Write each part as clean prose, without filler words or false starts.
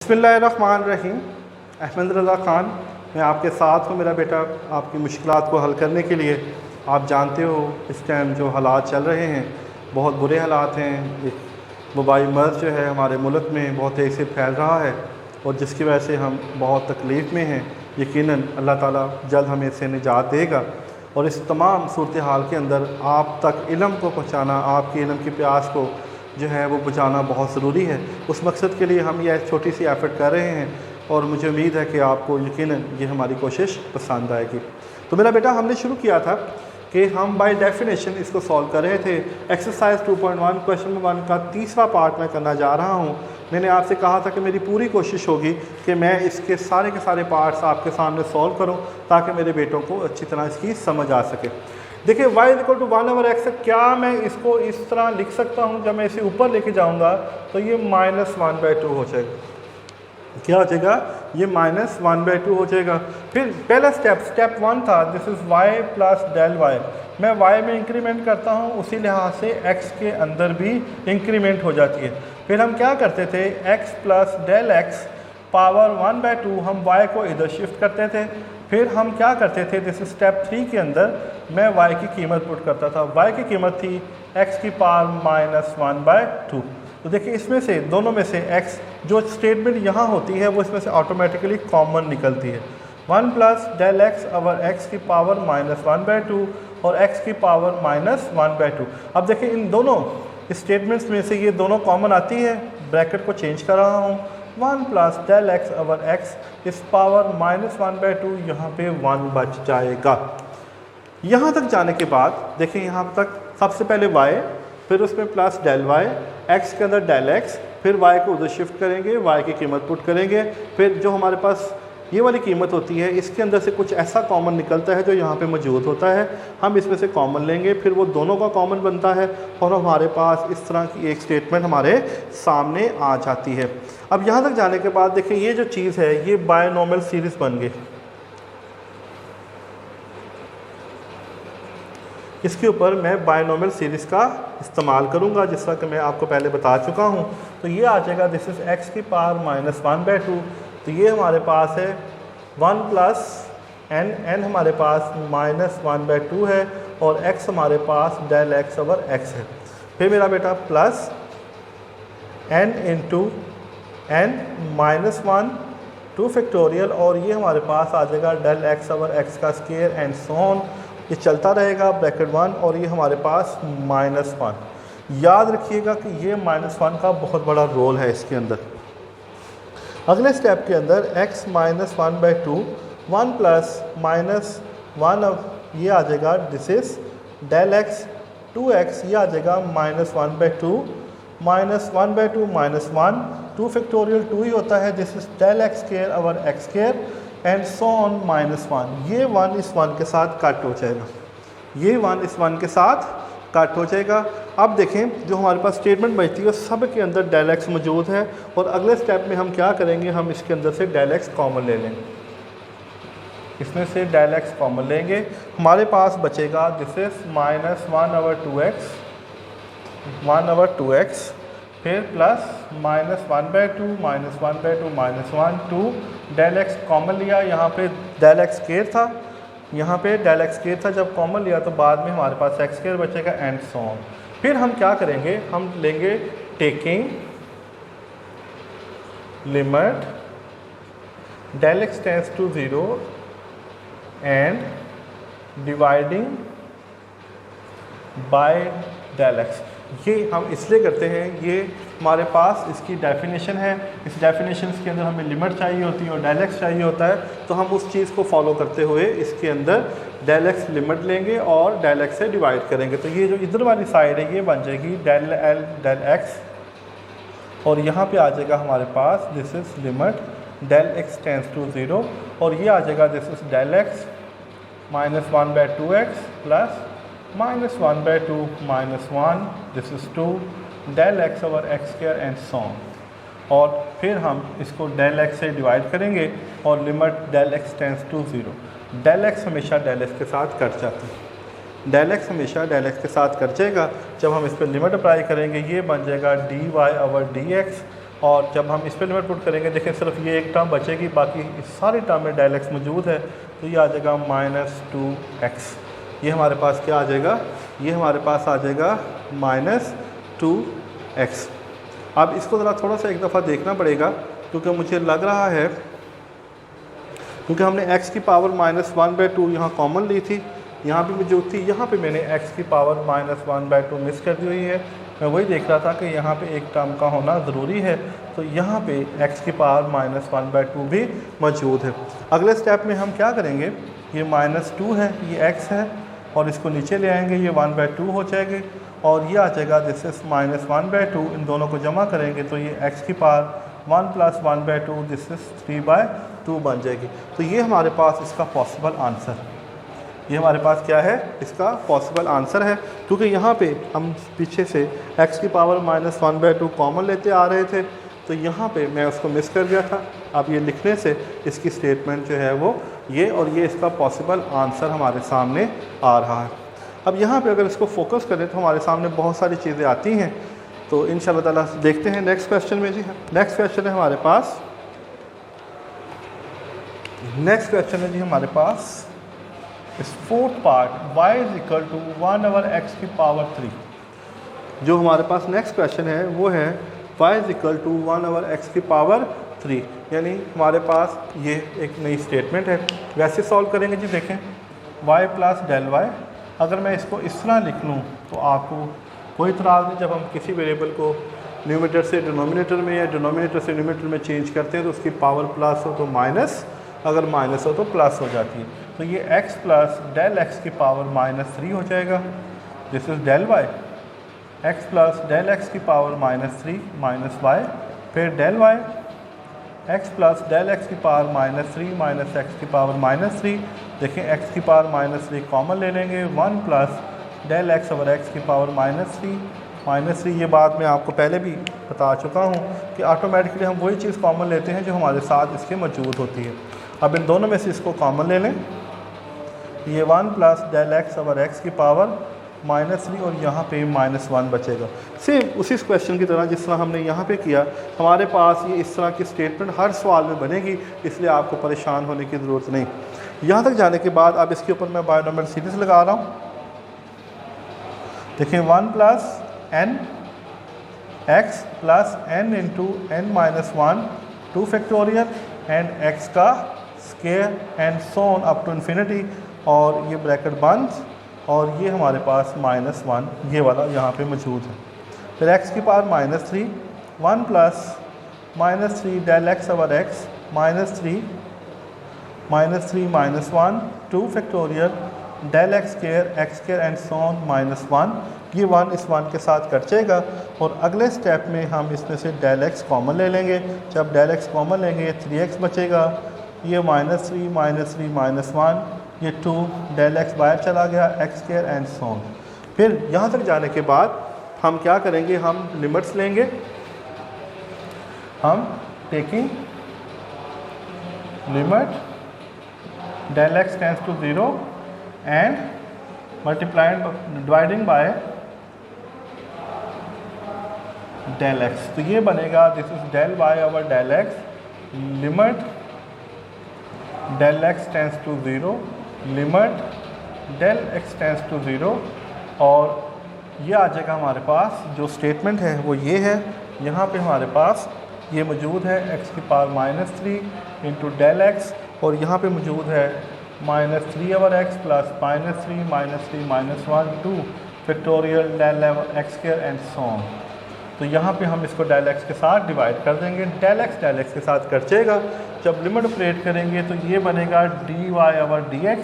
बिस्मिल्लाहिर्रहमानिर्रहीम। अहमद रज़ा ख़ान मैं आपके साथ हूँ। मेरा बेटा आपकी मुश्किलात को हल करने के लिए, आप जानते हो इस टाइम जो हालात चल रहे हैं बहुत बुरे हालात हैं। एक वबाई मर्ज़ जो है हमारे मुल्क में बहुत तेज़ी से फैल रहा है और जिसकी वजह से हम बहुत तकलीफ़ में हैं। यकीनन अल्लाह ताला जल्द हमें इससे निजात देगा और इस तमाम सूरत हाल के अंदर आप तक इल्म को पहुँचाना, आपकी इल्म की प्यास को जो है वो बुझाना बहुत ज़रूरी है। उस मकसद के लिए हम यह छोटी सी एफ़र्ट कर रहे हैं और मुझे उम्मीद है कि आपको यकीनन ये हमारी कोशिश पसंद आएगी। तो मेरा बेटा हमने शुरू किया था कि हम बाय डेफिनेशन इसको सॉल्व कर रहे थे। एक्सरसाइज 2.1 क्वेश्चन नंबर 1 का तीसरा पार्ट मैं करना जा रहा हूँ। मैंने आपसे कहा था कि मेरी पूरी कोशिश होगी कि मैं इसके सारे के सारे पार्ट्स आपके सामने सॉल्व करूँ ताकि मेरे बेटों को अच्छी तरह इसकी समझ आ सके। देखिए y=1/x है। क्या मैं इसको इस तरह लिख सकता हूँ? जब मैं इसे ऊपर लेके जाऊँगा तो ये -1/2 हो जाएगा। क्या हो जाएगा? ये -1/2 हो जाएगा। फिर पहला स्टेप 1 था, this is y plus del y। मैं y में इंक्रीमेंट करता हूँ, उसी लिहाज से x के अंदर भी इंक्रीमेंट हो जाती है। फिर हम क्या करते थे, x plus del x power 1/2 हम y को इधर शिफ्ट करते थे। फिर हम क्या करते थे, दिस स्टेप 3 के अंदर मैं y की कीमत पुट करता था। y की कीमत थी x की पावर -1/2। तो देखिए इसमें से दोनों में से x जो स्टेटमेंट यहाँ होती है वो इसमें से ऑटोमेटिकली कॉमन निकलती है। 1 plus del x over x की पावर -1/2 और x की पावर -1/2। अब देखिए इन दोनों स्टेटमेंट्स में से ये दोनों कॉमन आती है। ब्रैकेट को चेंज कर रहा हूँ। 1 plus del x over x इस पावर -1/2, यहाँ पे 1 बच जाएगा। यहाँ तक जाने के बाद देखिए यहाँ तक सबसे पहले y, फिर उसमें प्लस डेल y, x के अंदर डेल x, फिर y को उधर शिफ्ट करेंगे, y की कीमत पुट करेंगे। फिर जो हमारे पास ये वाली कीमत होती है इसके अंदर से कुछ ऐसा कॉमन निकलता है जो यहाँ पे मौजूद होता है। हम इसमें से कॉमन लेंगे, फिर वो दोनों का कॉमन बनता है और हमारे पास इस तरह की एक स्टेटमेंट हमारे सामने आ जाती है। अब यहाँ तक जाने के बाद देखिए ये जो चीज़ है ये बायनॉमियल सीरीज़ बन गई। इसके ऊपर मैं बायनॉमियल सीरीज़ का इस्तेमाल करूँगा जिस तरह कि मैं आपको पहले बता चुका हूँ। तो ये आ जाएगा, दिस इज़ x की पावर -1/2। तो ये हमारे पास है 1 प्लस n हमारे पास -1/2 है और x हमारे पास डेल x ओवर x है। फिर मेरा बेटा plus n into n -1 2 factorial और ये हमारे पास आ जाएगा डेल x ओवर x का स्क्वायर एंड सो ऑन। ये चलता रहेगा ब्रैकेट 1 और ये हमारे पास -1। याद रखिएगा कि ये -1 का बहुत बड़ा रोल है इसके अंदर। अगले स्टेप के अंदर x -1/2 1 प्लस -1 ये आ जाएगा, this is del x 2x, ये आ जाएगा -1/2 -1/2 -1 2 फैक्टोरियल 2 ही होता है, this is del x square over x square and so on -1। ये 1 इस 1 के साथ कट हो जाएगा, ये 1 इस 1 के साथ कट हो जाएगा। अब देखें जो हमारे पास स्टेटमेंट बचती है सब के अंदर डेल x मौजूद है और अगले स्टेप में हम क्या करेंगे, हम इसके अंदर से डेल x कॉमन ले लेंगे। इसमें से डेल x कॉमन लेंगे, हमारे पास बचेगा दिस इज -1/2x 1/2x, फिर प्लस -1/2 -1/2 -1 2 डेल x कॉमन लिया। यहाँ पे डेल x स्क्वायर था, यहाँ पे डेल x स्क्वायर था, जब कॉमन लिया तो बाद में हमारे पास x स्क्वायर बचेगा एंड सो ऑन। फिर हम क्या करेंगे, हम लेंगे taking limit del x tends to 0 and dividing by del x। ये हम इसलिए करते हैं, ये हमारे पास इसकी डेफिनेशन है। इस डेफिनेशन के अंदर हमें लिमिट चाहिए होती है और डेल x चाहिए होता है, तो हम उस चीज़ को फॉलो करते हुए इसके अंदर डेल x लिमिट लेंगे और डेल x से डिवाइड करेंगे। तो ये जो इधर वाली साइड है ये बन जाएगी डेल l डेल x और यहाँ पे आ जाएगा हमारे पास this is limit del x tends to 0 और ये आ जाएगा this is del x -1/2x plus -1/2 -1 this is 2 del x over x square and so on. और फिर हम इसको डेल x से डिवाइड करेंगे और limit del x tends to 0। Del x हमेशा डेल x के साथ कट जाती है, डेल x हमेशा डेल x के साथ कट जाएगा। जब हम इस पर लिमिट अप्लाई करेंगे ये बन जाएगा dy ओवर dx और जब हम इस पर लिमिट पुट करेंगे देखें सिर्फ ये एक टर्म बचेगी, बाकी इस सारी टर्म में डेल एक्स मौजूद है, तो ये आ जाएगा -2x। ये हमारे पास क्या आ जाएगा, ये हमारे पास आ जाएगा -2x। अब इसको ज़रा थोड़ा सा एक दफ़ा देखना पड़ेगा, क्योंकि मुझे लग रहा है क्योंकि हमने x की पावर -1/2 यहाँ कॉमन ली थी, यहाँ भी मौजूद थी, यहाँ पे मैंने x की पावर -1/2 मिस कर दी हुई है। मैं वही देख रहा था कि यहाँ पे एक टर्म का होना ज़रूरी है, तो यहाँ पे x की पावर -1/2 भी मौजूद है। अगले स्टेप में हम क्या करेंगे, ये -2 है, ये x है, और इसको नीचे ले आएंगे, ये 1/2 हो जाएगी, और ये आ जाएगा दिस इज़ -1/2। इन दोनों को जमा करेंगे तो ये x की पावर 1 + 1/2 दिस इज़ 3/2 बन जाएगी। तो ये हमारे पास इसका पॉसिबल आंसर, ये हमारे पास क्या है, इसका पॉसिबल आंसर है। क्योंकि यहाँ पे हम पीछे से x की पावर -1/2 कॉमन लेते आ रहे थे, तो यहाँ पे मैं उसको मिस कर गया था। अब ये लिखने से इसकी स्टेटमेंट जो है वो ये, और ये इसका पॉसिबल आंसर हमारे सामने आ रहा है। अब यहाँ पे अगर इसको फोकस करें तो हमारे सामने बहुत सारी चीज़ें आती हैं, तो इंशाल्लाह ताला देखते हैं नेक्स्ट क्वेश्चन में। जी नेक्स्ट क्वेश्चन है हमारे पास, नेक्स्ट क्वेश्चन है जी हमारे पास इस फोर्थ पार्ट y = 1/x की पावर 3। जो हमारे पास नेक्स्ट क्वेश्चन है वो है y = 1/x की पावर 3, यानी हमारे पास ये एक नई स्टेटमेंट है। वैसे सॉल्व करेंगे जी, देखें y + del y, अगर मैं इसको इस तरह लिख लूँ तो आपको कोई इतराज़ नहीं। जब हम किसी वेरिएबल को न्यूमरेटर से डिनोमिनेटर में या डिनोमिनेटर से न्यूमरेटर में चेंज करते हैं तो उसकी पावर प्लस हो तो माइनस, अगर माइनस हो तो प्लस हो जाती है। तो ये x + del x की पावर -3 हो जाएगा, this is del y। x + del x की पावर -3 -y, फिर del y, x + del x की पावर -3 - x की पावर -3। देखें x की पावर -3 कॉमन ले लेंगे, 1 + del x/x की पावर -3 ये बात मैं आपको पहले भी बता चुका हूँ कि ऑटोमेटिकली हम वही चीज़ कॉमन लेते हैं जो हमारे साथ इसके मौजूद होती है। अब इन दोनों में से इसको कॉमन ले लें, ये 1 + del x/x की पावर -3 और यहाँ पे -1 बचेगा। सेम उसी क्वेश्चन की तरह जिस तरह हमने यहाँ पे किया, हमारे पास ये इस तरह की स्टेटमेंट हर सवाल में बनेगी, इसलिए आपको परेशान होने की ज़रूरत नहीं। यहाँ तक जाने के बाद अब इसके ऊपर मैं बायनोमियल सीरीज़ लगा रहा हूँ। देखिए 1 + n x + n × n - 1 2 factorial and x का स्क्वायर and so on up to infinity, और ये ब्रैकेट बंद, और ये हमारे पास -1 ये वाला यहाँ पे मौजूद है। फिर x की power -3, 1 + -3 del x/x -3 -1 2 factorial del x² and so on -1, ये 1 इस 1 के साथ कट जाएगा। और अगले स्टेप में हम इसमें से del x कॉमन ले लेंगे। जब del x कॉमन लेंगे ये 3x बचेगा, ये -3 -1, ये 2 del x बाहर चला गया, x² एंड सो ऑन। फिर यहाँ तक जाने के बाद हम क्या करेंगे, हम लिमिट्स लेंगे। हम taking limit del x tends to 0 and dividing by del x, तो ये बनेगा this is del y/del x, limit del x tends to 0, limit del x tends to 0, और ये आ जाएगा हमारे पास जो स्टेटमेंट है वो ये है। यहाँ पे हमारे पास ये मौजूद है x की पावर -3 × del x, और यहाँ पे मौजूद है -3/x + -3 -1 2 factorial del x² and so on. तो यहाँ पे हम इसको del x के साथ डिवाइड कर देंगे, del x के साथ कट जाएगा। जब लिमिट ऑपरेट करेंगे तो ये बनेगा dy/dx,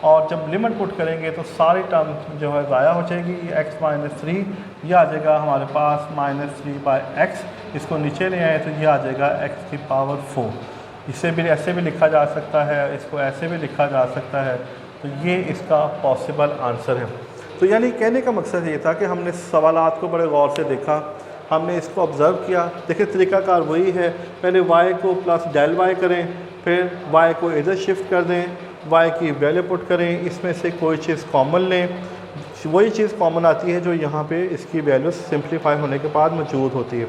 और जब लिमिट पुट करेंगे तो सारी टर्म जो है ज़ाया हो जाएगी। x -3 ये आ जाएगा हमारे पास -3/x, इसको नीचे ले आए तो ये आ जाएगा x की पावर 4। इसे भी ऐसे भी लिखा जा सकता है, इसको ऐसे भी लिखा जा सकता है। तो ये इसका पॉसिबल आंसर है। तो यानी कहने का मकसद ये था कि हमने सवालात को बड़े गौर से देखा, हमने इसको ऑब्ज़र्व किया। देखिए तरीक़ाकार वही है, पहले y को प्लस del y करें, फिर y को इधर शिफ्ट कर दें, y की वैल्यू पुट करें, इसमें से कोई चीज़ कॉमन लें, वही चीज़ कॉमन आती है जो यहाँ पे इसकी वैल्यू सिंप्लीफाई होने के बाद मौजूद होती है।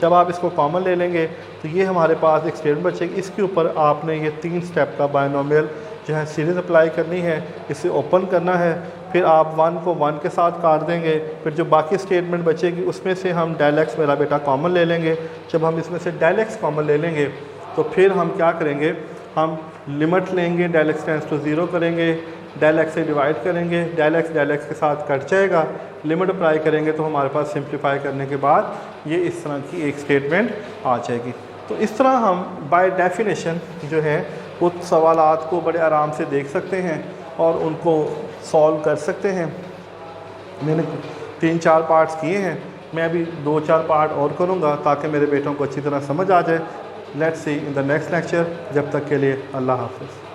जब आप इसको कॉमन ले लेंगे तो ये हमारे पास एक स्टेटमेंट बचेगी। इसके ऊपर आपने ये 3 स्टेप का बायनोमियल जो है सीरीज़ अप्लाई करनी है, इसे ओपन करना है, फिर आप 1 को 1 के साथ काट देंगे, फिर जो बाकी स्टेटमेंट बचेगी उसमें से हम डेल एक्स मेरा बेटा कॉमन ले लेंगे। जब हम इसमें से डेल एक्स कॉमन ले लेंगे तो फिर हम क्या करेंगे, हम लिमिट लेंगे, डेल एक्स टेंड्स टू 0 करेंगे, डेल एक्स से डिवाइड करेंगे, डेल एक्स के साथ कट जाएगा, लिमिट अप्लाई करेंगे तो हमारे पास सिंप्लीफाई करने के बाद ये इस तरह की एक स्टेटमेंट आ जाएगी। तो इस तरह हम बाय डेफिनेशन जो है वो सवालात को बड़े आराम से देख सकते हैं और उनको सॉल्व कर सकते हैं। मैंने 3-4 पार्ट्स किए हैं, मैं अभी 2-4 पार्ट और करूँगा ताकि मेरे बेटों को अच्छी तरह समझ आ जाए। Let's see in the next lecture. जब तक के लिए अल्लाह हाफ़िज़।